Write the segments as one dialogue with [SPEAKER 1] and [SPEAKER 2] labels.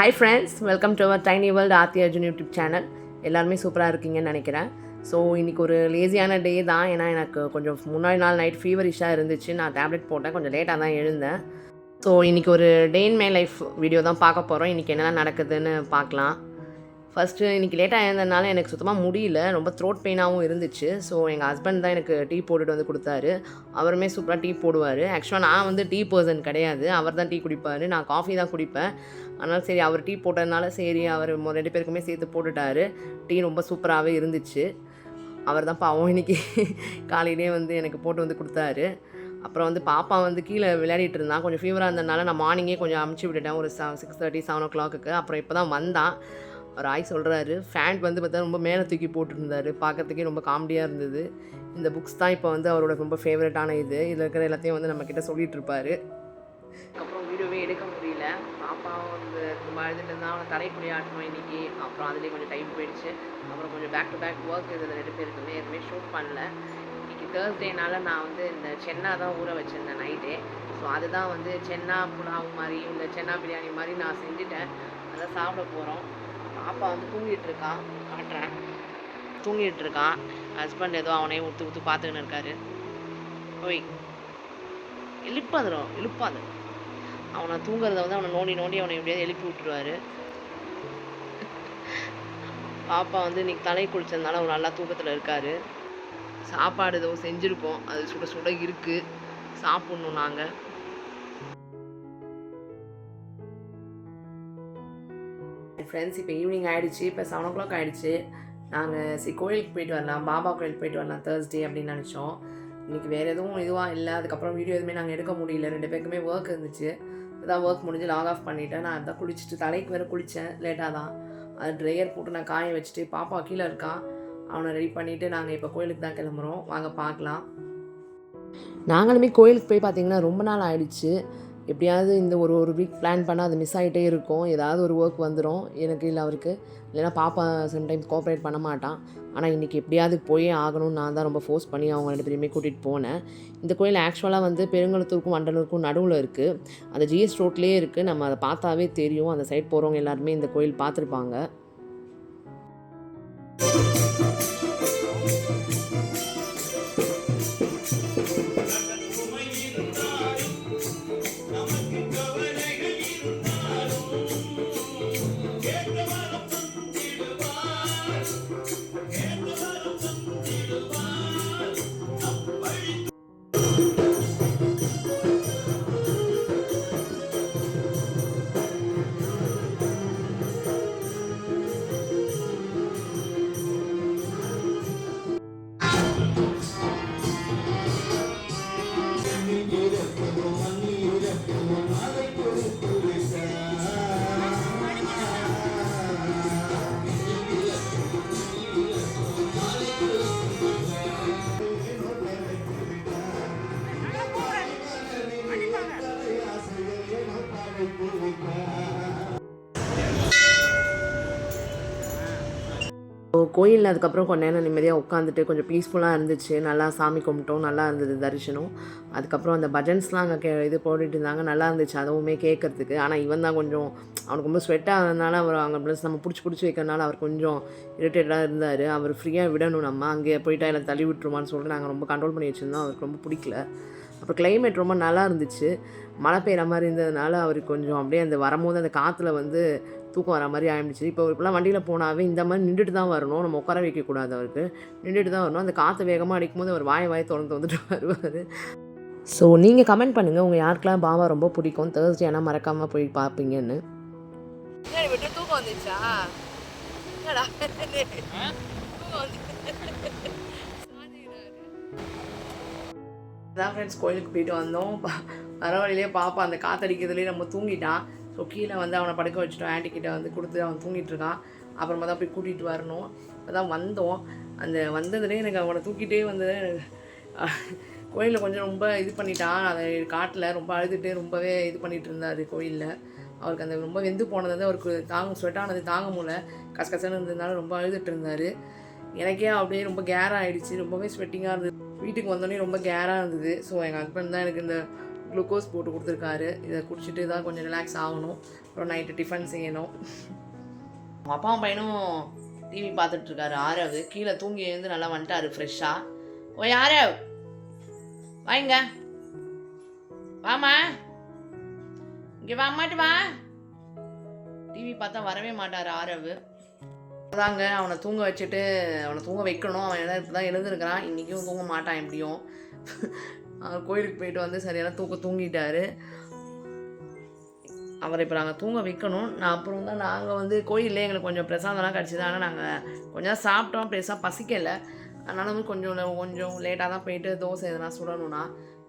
[SPEAKER 1] Hi friends, welcome to our tiny world Aarti Arjun YouTube channel. எல்லாருமே சூப்பராக இருக்கீங்கன்னு நினைக்கிறேன். ஸோ இன்றைக்கி ஒரு லேசியான டே தான். ஏன்னா எனக்கு கொஞ்சம் முன்னாடி நாள் நைட் ஃபீவரிஷாக இருந்துச்சு. நான் டேப்லெட் போட்டேன், கொஞ்சம் லேட்டாக தான் எழுந்தேன். ஸோ இன்றைக்கி ஒரு டே இன் மை லைஃப் வீடியோ தான் பார்க்க போகிறோம். இன்றைக்கி என்னெல்லாம் நடக்குதுன்னு பார்க்கலாம். ஃபஸ்ட்டு இன்றைக்கி லேட்டாக எழுந்ததுனால எனக்கு சுத்தமாக முடியல, ரொம்ப த்ரோட் பெயினாகவும் இருந்துச்சு. ஸோ எங்கள் ஹஸ்பண்ட் தான் எனக்கு டீ போட்டுட்டு வந்து கொடுத்தாரு. அவருமே சூப்பராக டீ போடுவார். ஆக்சுவலாக நான் வந்து டீ பர்சன் கிடையாது, அவர் தான் டீ குடிப்பார். நான் காஃபி தான் குடிப்பேன். அதனால் சரி அவர் டீ போட்டதுனால சரி அவர் 2 பேருக்குமே சேர்த்து போட்டுட்டார். டீ ரொம்ப சூப்பராகவே இருந்துச்சு. அவர் தான் பாவம் இன்றைக்கி காலையிலே வந்து எனக்கு போட்டு வந்து கொடுத்தாரு. அப்புறம் வந்து பாப்பா வந்து கீழே விளையாடிட்டு இருந்தான். கொஞ்சம் ஃபீவராக இருந்ததுனால நான் மார்னிங்கே கொஞ்சம் அமுச்சு விட்டுட்டேன், ஒரு 6:30 7 o'clock. அப்புறம் இப்போ தான் வந்தான். ஒரு ஆய் சொல்கிறாரு. ஃபேண்ட் வந்து பார்த்தா ரொம்ப மேலே தூக்கி போட்டுருந்தார். பார்க்கறதுக்கே ரொம்ப காமெடியாக இருந்தது. இந்த புக்ஸ் தான் இப்போ வந்து அவரோட ரொம்ப ஃபேவரட்டான இதில் இருக்கிற எல்லாத்தையும் வந்து நம்மக்கிட்ட சொல்லிகிட்டு இருப்பார். அதுக்கப்புறம் வீடியோவே எடுக்க முடியல. பாப்பாவும் வந்து ரொம்ப அழுதுட்டு இருந்தால் அவனை தலைப்புலி ஆட்டணும் இன்றைக்கி. அப்புறம் அதுலேயே கொஞ்சம் டைம் போயிடுச்சு. அப்புறம் கொஞ்சம் பேக் டு பேக் ஒர்க் இதில் 2 பேருக்குமே எதுவுமே ஷூட் பண்ணல. இன்றைக்கி தேர்ஸ்டேனால நான் வந்து இந்த சென்னா தான் ஊற வச்சுருந்தேன் நைட்டே. ஸோ அதுதான் வந்து சென்னா புலாவ் மாதிரி இல்லை சென்னா பிரியாணி மாதிரி நான் செஞ்சுட்டேன். அதை சாப்பிட போகிறோம். பாப்பா வந்து தூங்கிட்டு இருக்கான், காட்டுறேன். தூங்கிட்டு இருக்கான். ஹஸ்பண்ட் ஏதோ அவனையும் ஊற்று பார்த்துக்கின்னு இருக்காரு. ஓய் இழுப்பாது. அவனை தூங்குறத வந்து அவனை நோண்டி அவனை எப்படியாவது எழுப்பி விட்டுருவாரு. பாப்பா வந்து இன்னைக்கு தலை குளிச்சதுனால அவர் நல்லா தூக்கத்தில் இருக்காரு. சாப்பாடு ஏதோ செஞ்சுருக்கோம், அது சுட சுட இருக்குது, சாப்பிட்ணும் நாங்கள். ஃப்ரெண்ட்ஸ், இப்போ ஈவினிங் ஆகிடுச்சு. இப்போ 7 o'clock ஆகிடுச்சு. நாங்கள் கோயிலுக்கு போயிட்டு வரலாம், பாபா கோயிலுக்கு போயிட்டு வரலாம் தேர்ஸ்டே அப்படின்னு நினச்சோம். இன்றைக்கி வேறு எதுவும் இதுவாக இல்லை. அதுக்கப்புறம் வீடியோ எதுவுமே நாங்கள் எடுக்க முடியல, 2 பேருக்குமே ஒர்க் இருந்துச்சு. இதான் ஒர்க் முடிஞ்சு லாக் ஆஃப் பண்ணிவிட்டேன். நான் அதான் குளிச்சுட்டு தலைக்கு வேறு குளித்தேன் லேட்டாக தான். அது ட்ரையர் போட்டு நான் காய வச்சுட்டு பாப்பா கீழே இருக்கான், அவனை ரெடி பண்ணிவிட்டு நாங்கள் இப்போ கோயிலுக்கு தான் கிளம்புறோம். வாங்க பார்க்கலாம். நாங்களுமே கோயிலுக்கு போய் பார்த்திங்கன்னா ரொம்ப நாள் ஆகிடுச்சு. எப்படியாவது இந்த ஒரு வீக் பிளான் பண்ணால் அது மிஸ் ஆகிட்டே இருக்கும். ஏதாவது ஒரு ஒர்க் வந்துடும் எனக்கு இல்லை அவருக்கு. இல்லைனா பாப்பா சம்டைம்ஸ் கோஆப்ரேட் பண்ண மாட்டான். ஆனால் இன்றைக்கி எப்படியாவது போயே ஆகணும்னு நான் தான் ரொம்ப ஃபோர்ஸ் பண்ணி அவங்க 2 பேரையுமே கூட்டிகிட்டு போனேன். இந்த கோயில் ஆக்சுவலாக வந்து பெருங்குளத்தூருக்கும் வண்டலூருக்கும் நடுவில் இருக்குது. அந்த GS ரோட்லேயே இருக்குது. நம்ம அதை பார்த்தாவே தெரியும். அந்த சைட் போகிறவங்க எல்லாருமே இந்த கோயில் பார்த்துருப்பாங்க. கோயிலில் அதுக்கப்புறம் கொஞ்ச நேரம் நிம்மதியாக உட்காந்துட்டு கொஞ்சம் பீஸ்ஃபுல்லாக இருந்துச்சு. நல்லா சாமி கும்பிட்டோம், நல்லா இருந்தது தரிசனம். அதுக்கப்புறம் அந்த பஜன்ஸ்லாம் அங்கே இது போட்டுட்டு இருந்தாங்க, நல்லா இருந்துச்சு அதுவுமே கேட்குறதுக்கு. ஆனால் இவன் தான் கொஞ்சம் அவனுக்கு ரொம்ப ஸ்வெட் ஆகிறதுனால அவர் அங்கே ப்ளஸ் நம்ம பிடிச்சி வைக்கிறதுனால அவர் கொஞ்சம் இரிட்டேட்டாக இருந்தார். அவர் ஃப்ரீயாக விடணும், நம்ம அங்கே போயிட்டா எல்லாம் தள்ளி விட்டுருமான்னு சொல்லிட்டு நாங்கள் ரொம்ப கண்ட்ரோல் பண்ணி வச்சுருந்தோம். அவருக்கு ரொம்ப பிடிக்கல. அப்புறம் கிளைமேட் ரொம்ப நல்லா இருந்துச்சு, மழை பெய்கிற மாதிரி இருந்ததுனால அவருக்கு கொஞ்சம் அப்படியே அந்த வரும்போது அந்த காற்றுல வந்து தூக்கம் வர மாதிரி ஆகிடுச்சு. இப்போ இப்போலாம் வண்டியில் போனாவே இந்த மாதிரி நின்றுட்டு தான் வரணும், நம்ம உட்கார வைக்கக்கூடாது. அவருக்கு நின்றுட்டு தான் வரணும். அந்த காற்று வேகமாக அடிக்கும்போது அவர் வாயை திறந்து வந்துட்டு வருவார். ஸோ நீங்கள் கமெண்ட் பண்ணுங்கள், உங்கள் யாருக்கெல்லாம் பாபா ரொம்ப பிடிக்கும், தேர்ஸ்டே ஆனால் மறக்காமல் போய் பார்ப்பீங்கன்னு. தூக்கம் வந்துச்சா? அதான் ஃப்ரெண்ட்ஸ், கோயிலுக்கு போயிட்டு வந்தோம். வர வழியிலே பாப்பா அந்த காற்றடிக்கிறதுலேயே நம்ம தூங்கிட்டான். ஸோ கீழே வந்து அவனை படுக்க வச்சுட்டோம். ஆன்ட்டிக்கிட்ட வந்து கொடுத்து அவன் தூங்கிட்டு இருக்கான். அப்புறமா தான் போய் கூட்டிகிட்டு வரணும். இப்போ தான் வந்தோம். அந்த வந்ததுலேயே எனக்கு அவனை தூக்கிட்டே வந்து கோயிலில் கொஞ்சம் ரொம்ப இது பண்ணிட்டான். அதை காட்டில் ரொம்ப அழுதுட்டு ரொம்பவே இது பண்ணிகிட்டு இருந்தார் கோயிலில். அவருக்கு அந்த ரொம்ப வெந்து போனது வந்து அவருக்கு ஸ்வெட்டானது தாங்க முடியல. கசகசன்னு இருந்ததுனால ரொம்ப அழுதுட்டு இருந்தார். எனக்கே அப்படியே ரொம்ப கேராக ஆகிடுச்சு, ரொம்பவே ஸ்வெட்டிங்காக இருந்தது. வீட்டுக்கு வந்தோடனே ரொம்ப கேராக இருந்தது. ஸோ எங்கள் ஹஸ்பண்ட் தான் எனக்கு இந்த குளுக்கோஸ் போட்டு கொடுத்துருக்காரு. இதை குடிச்சிட்டு தான் கொஞ்சம் ரிலாக்ஸ் ஆகணும். அப்புறம் நைட்டு டிஃபன் செய்யணும். அவங்க அப்பாவும் பையனும் டிவி பார்த்துட்ருக்காரு. ஆரவு கீழே தூங்கி எழுந்து நல்லா வந்துட்டாரு ஃப்ரெஷ்ஷாக. ஓ ஆரவ் வாங்க, வாமா இங்கே வா, அம்மாட்டு வா. டிவி பார்த்தா வரவே மாட்டார் ஆரவு. அதாங்க அவனை தூங்க வச்சுட்டு அவனை தூங்க வைக்கணும். அவன் இப்போ தான் எழுந்துருக்கிறான். இன்றைக்கும் தூங்க மாட்டான் எப்படியும். கோயிலுக்கு போயிட்டு வந்து சரியான தூங்கிட்டாரு. அவரை இப்போ நாங்கள் தூங்க வைக்கணும். அப்புறம் தான் நாங்கள் வந்து கோயிலில் எங்களுக்கு கொஞ்சம் பிரசாதம்லாம் கிடச்சிது. ஆனால் நாங்கள் கொஞ்சம் சாப்பிட்டோம், பெருசாக பசிக்கலை. அதனால் வந்து கொஞ்சம் லேட்டாக தான் போயிட்டு தோசை எதனா சுடணும்னா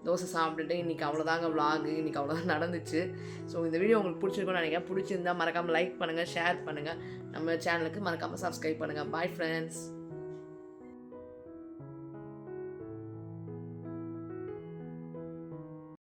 [SPEAKER 1] தோசை சாப்பிட்டுட்டு இன்றைக்கி அவ்வளோதாங்க விலாகு. இன்றைக்கி அவ்வளோதான் நடந்துச்சு. ஸோ இந்த வீடியோ உங்களுக்கு பிடிச்சிருக்குன்னு நினைக்கிறேன். பிடிச்சிருந்தால் மறக்காமல் லைக் பண்ணுங்கள், ஷேர் பண்ணுங்கள். நம்ம சேனலுக்கு மறக்காமல் சப்ஸ்கிரைப் பண்ணுங்கள். Bye friends.